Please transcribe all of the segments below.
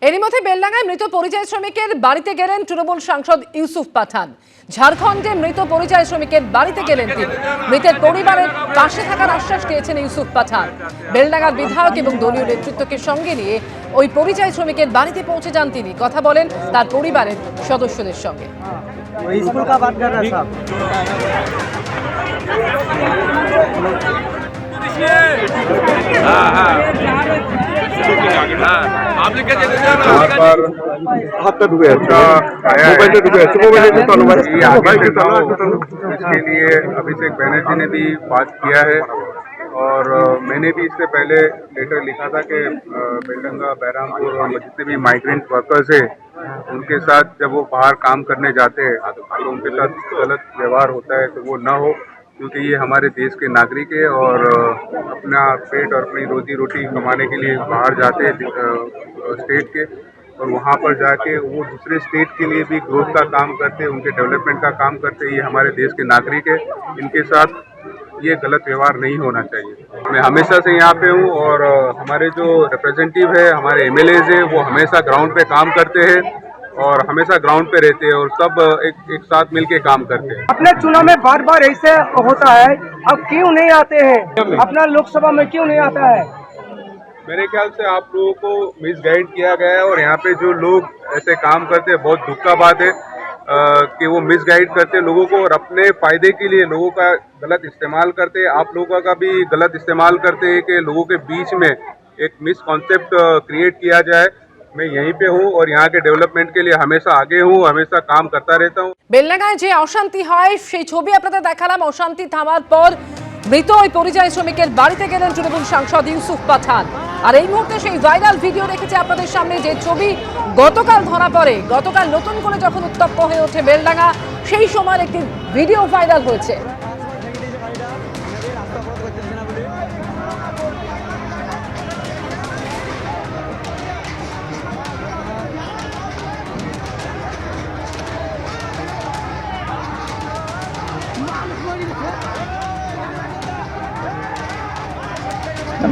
এরই মধ্যে বেলডাঙ্গায় মৃত পরিযায়ী শ্রমিকের বাড়িতে গেলেন তৃণমূল সাংসদ ইউসুফ পাঠান। ঝাড়খণ্ডে মৃত পরিযায়ী শ্রমিকের বাড়িতে গেলেন তিনি। মৃতের পরিবারের পাশে থাকার আশ্বাস দিয়েছেন ইউসুফ পাঠান। বেলডাঙ্গার বিধায়ক এবং দলীয় নেতৃত্বকে সঙ্গে নিয়ে ওই পরিযায়ী শ্রমিকের বাড়িতে পৌঁছে যান তিনি। কথা বলেন তার পরিবারের সদস্যদের সঙ্গে। इसके लिए अभिषेक बनर्जी ने भी बात किया है और मैंने भी इससे पहले लेटर लिखा था कि बेलडंगा, बहरामपुर और जितने भी माइग्रेंट वर्कर्स है उनके साथ जब वो बाहर काम करने जाते हैं तो उनके साथ गलत व्यवहार होता है तो वो न हो, क्योंकि ये हमारे देश के नागरिक है और अपना पेट और अपनी रोजी रोटी कमाने के लिए बाहर जाते हैं स्टेट के, और वहाँ पर जाके वो दूसरे स्टेट के लिए भी ग्रोथ का काम करते हैं, उनके डेवलपमेंट का काम करते हैं। ये हमारे देश के नागरिक है, इनके साथ ये गलत व्यवहार नहीं होना चाहिए। मैं हमेशा से यहाँ पे हूँ और हमारे जो रिप्रेजेंटेटिव है, हमारे एमएलएज है, वो हमेशा ग्राउंड पे काम करते हैं और हमेशा ग्राउंड पे रहते हैं और सब एक साथ मिलके काम करते हैं। अपने चुनाव में बार बार ऐसे होता है, अब क्यों नहीं आते हैं? अपना लोकसभा में क्यों नहीं आता है? मेरे ख्याल से आप लोगों को मिसगाइड किया गया है और यहाँ पे जो लोग ऐसे काम करते हैं, बहुत दुख का बात है कि वो मिसगाइड करते हैं लोगों को और अपने फायदे के लिए लोगों का गलत इस्तेमाल करते हैं। आप लोगों का भी गलत इस्तेमाल करते हैं कि लोगों के बीच में एक मिसकॉन्सेप्ट क्रिएट किया जाए। मैं यहीं पे हूँ और यहाँ के डेवलपमेंट के लिए हमेशा आगे हूँ, हमेशा काम करता रहता हूँ। বেলডাঙ্গায় যে অশান্তি হয় সেই ছবি আপনাদের দেখালাম। অশান্তি থামার পর মৃত ওই পরিযায়ী শ্রমিকের বাড়িতে গেলেন তৃণমূল সাংসদ ইউসুফ পাঠান। আর এই মুহূর্তে সেই ভাইরাল ভিডিও রেখেছে আপনাদের সামনে, যে ছবি গতকাল ধরা পড়ে। গতকাল নতুন করে যখন উত্তপ্ত হয়ে ওঠে বেলডাঙ্গা, সেই সময়ের একটি ভিডিও ভাইরাল হয়েছে।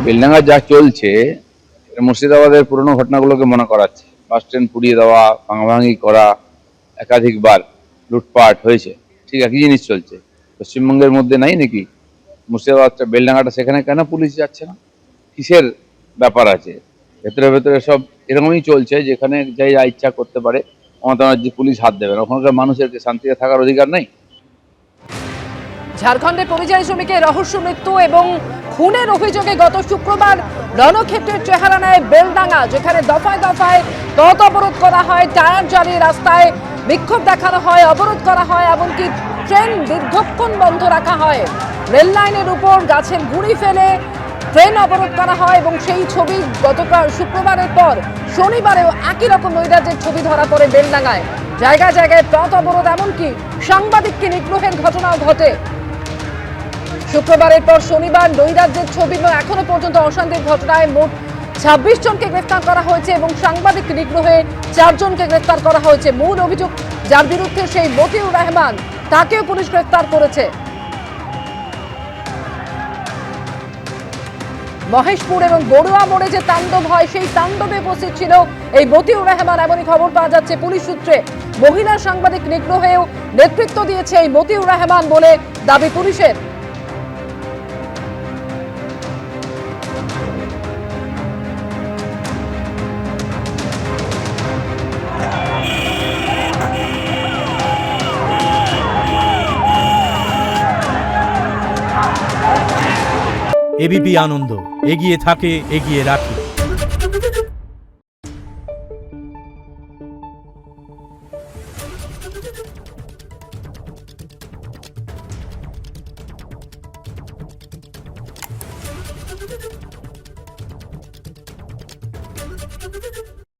বেলডাঙ্গা যা চলছে মুর্শিদাবাদের পুরনো ঘটনাগুলোকে মনে করাচ্ছে। বাস স্ট্যান্ড পুড়িয়ে দেওয়া, ভাঙাভাঙি করা, একাধিকবার লুটপাট হয়েছে, ঠিক একই জিনিস চলছে। পশ্চিমবঙ্গের মধ্যে নাই নাকি মুর্শিদাবাদটা, বেলডাঙ্গাটা? সেখানে কেন পুলিশ যাচ্ছে না? কিসের ব্যাপার আছে? ভেতরে ভেতরে সব এরকমই চলছে, যেখানে যাই যা ইচ্ছা করতে পারে মমতা ব্যানার্জি পুলিশ হাত দেবে না। ওখানকার মানুষের শান্তিতে থাকার অধিকার নেই? ঝাড়খণ্ডে পরিযায়ী শ্রমিকের রহস্য মৃত্যু এবং খুনের অভিযোগে গত শুক্রবার রণক্ষেত্রের চেহারা নেয় বেলডাঙ্গা, যেখানে দফায় দফায় পথ অবরোধ করা হয়, টায়ার জ্বালিয়ে রাস্তায় বিক্ষোভ দেখানো হয়, অবরোধ করা হয়, এমনকি ট্রেন দীর্ঘক্ষণ বন্ধ রাখা হয়। রেল লাইনের উপর গাছের গুঁড়ি ফেলে ট্রেন অবরোধ করা হয় এবং সেই ছবি গতকাল শুক্রবারের পর শনিবারেও একই রকম নৈরাজ্যের ছবি ধরা পড়ে বেলডাঙ্গায়। জায়গায় জায়গায় পথ অবরোধ, এমনকি সাংবাদিককে নিগ্রহের ঘটনাও ঘটে। শুক্রবারের পর শনিবার নৈরাজ্যের ছবি এবং এখনো পর্যন্ত অশান্তির ঘটনায় মোট ২৬ জনকে গ্রেফতার করা হয়েছে এবং সাংবাদিক নিগ্রহে ৪ জনকে গ্রেফতার করা হয়েছে। মূল অভিযোগ যার বিরুদ্ধে, সেই মতিউর রহমান, তাকেও পুলিশ গ্রেফতার করেছে। মহেশপুর এবং বড়ুয়া মোড়ে যে তাণ্ডব হয়, সেই তাণ্ডবে উপস্থিত ছিল এই মতিউর রহমান, এমনই খবর পাওয়া যাচ্ছে পুলিশ সূত্রে। মহিলা সাংবাদিক নিগ্রহেও নেতৃত্ব দিয়েছে এই মতিউর রহমান বলে দাবি পুলিশের। এবিপি আনন্দ, এগিয়ে থাকে, এগিয়ে রাখে।